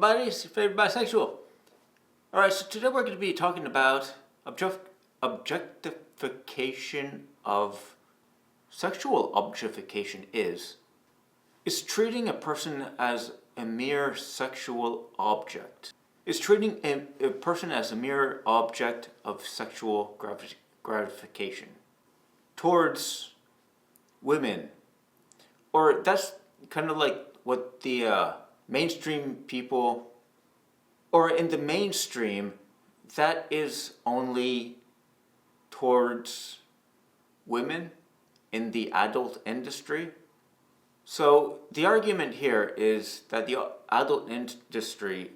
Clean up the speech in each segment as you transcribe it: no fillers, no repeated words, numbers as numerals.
everybody, it's your favorite bisexual. Alright, so today we're going to be talking about objectification of sexual objectification is treating a person as a mere sexual object. Is treating a person as a mere object of sexual gratification towards women. Or that's kind of like what the mainstream people, or in the mainstream, that is only towards women in the adult industry. So the argument here is that the adult industry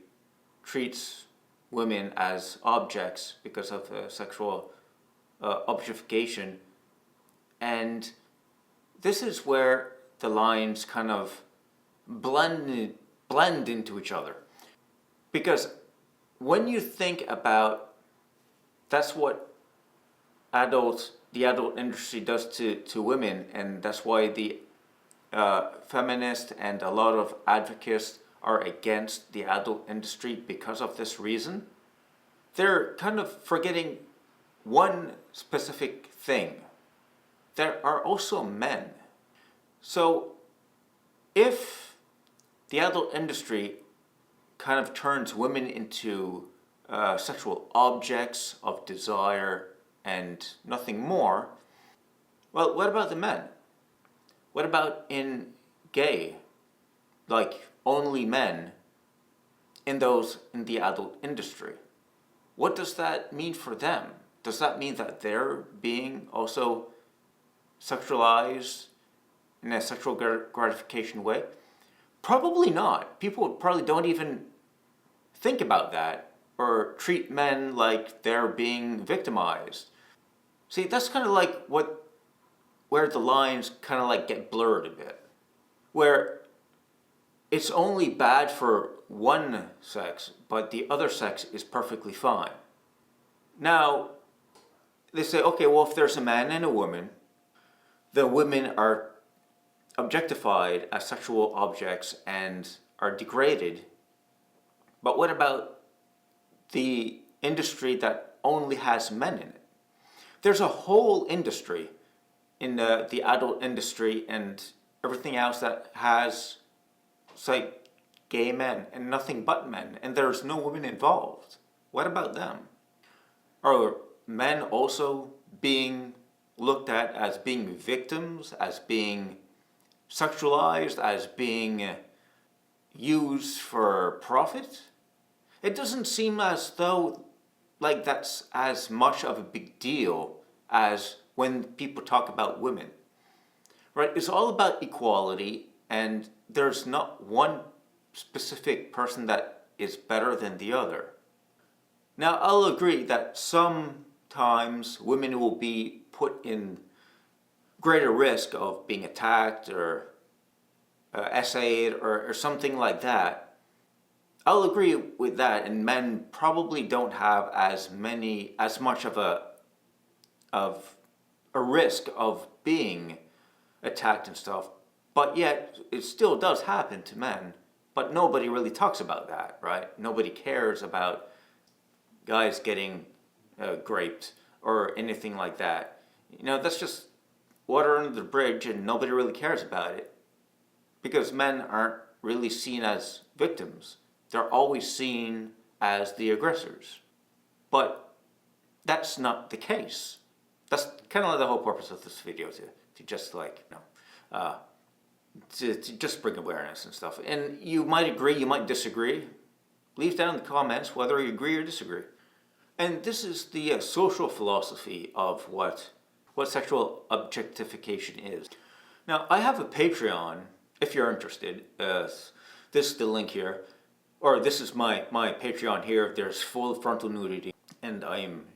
treats women as objects because of sexual objectification, and this is where the lines kind of blend into each other. Because when you think about that's what the adult industry does to women, and that's why the feminists and a lot of advocates are against the adult industry because of this reason, they're kind of forgetting one specific thing. There are also men. So if the adult industry kind of turns women into sexual objects of desire and nothing more, well, what about the men? What about in gay, like only men in the adult industry? What does that mean for them? Does that mean that they're being also sexualized in a sexual gratification way? Probably not. People probably don't even think about that or treat men like they're being victimized. See, that's kind of like where the lines kind of like get blurred a bit, where it's only bad for one sex, but the other sex is perfectly fine. Now, they say, okay, well, if there's a man and a woman, the women are objectified as sexual objects and are degraded. But what about the industry that only has men in it? There's a whole industry in the adult industry and everything else that has, say, gay men and nothing but men, and there's no women involved. What about them? Are men also being looked at as being victims, as being sexualized, as being used for profit? It doesn't seem as though like that's as much of a big deal as when people talk about women, right? It's all about equality, and there's not one specific person that is better than the other. Now, I'll agree that sometimes women will be put in greater risk of being attacked or essayed or something like that. I'll agree with that, and men probably don't have as much of a risk of being attacked and stuff, but yet it still does happen to men. But nobody really talks about that, right? Nobody cares about guys getting raped or anything like that. You know, that's just water under the bridge, and nobody really cares about it because men aren't really seen as victims. They're always seen as the aggressors. But that's not the case. That's kind of like the whole purpose of this video, to just like, you know, to just bring awareness and stuff. And you might agree, you might disagree. Leave down in the comments whether you agree or disagree. And this is the social philosophy of what sexual objectification is. Now, I have a Patreon, if you're interested. This is the link here. Or this is my Patreon here. There's full frontal nudity, and I am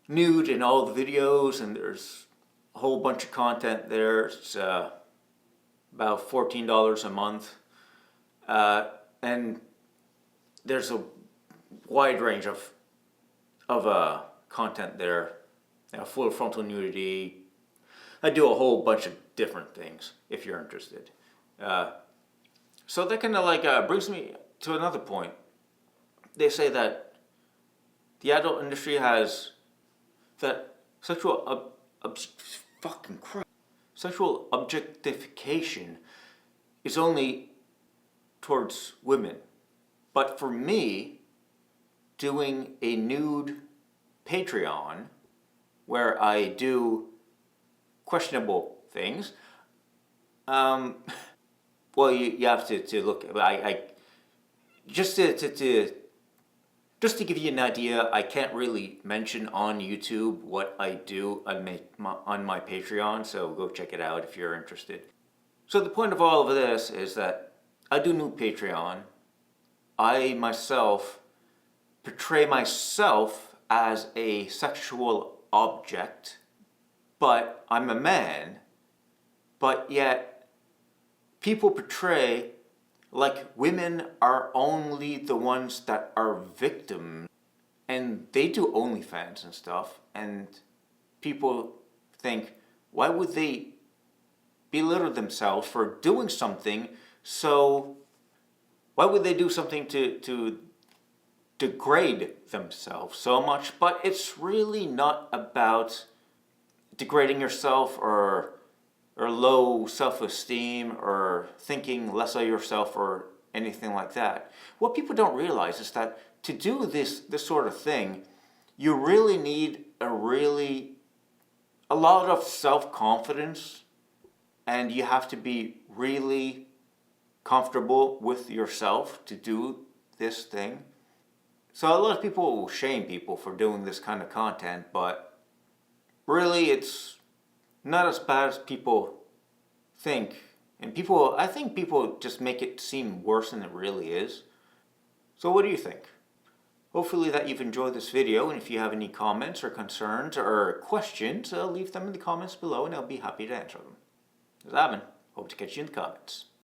nude in all the videos, and there's a whole bunch of content there. It's about $14 a month, and there's a wide range of content there. You know, full frontal nudity. I do a whole bunch of different things if you're interested. So that kind of like brings me to another point. They say that the adult industry has that sexual objectification is only towards women. But for me, doing a nude Patreon where I do questionable things, well, you have to look. Just to give you an idea, I can't really mention on YouTube what I do on my Patreon, so go check it out if you're interested. So the point of all of this is that I do new Patreon. I myself portray myself as a sexual object, but I'm a man, but yet people portray like women are only the ones that are victims, and they do OnlyFans and stuff, and people think, why would they belittle themselves for doing something? So why would they do something to degrade themselves so much? But it's really not about degrading yourself or low self-esteem or thinking less of yourself or anything like that. What people don't realize is that to do this sort of thing, you really need a lot of self-confidence, and you have to be really comfortable with yourself to do this thing. So a lot of people will shame people for doing this kind of content, but really it's not as bad as people think. And I think people just make it seem worse than it really is. So what do you think? Hopefully that you've enjoyed this video, and if you have any comments or concerns or questions, leave them in the comments below and I'll be happy to answer them. This is Avin. Hope to catch you in the comments.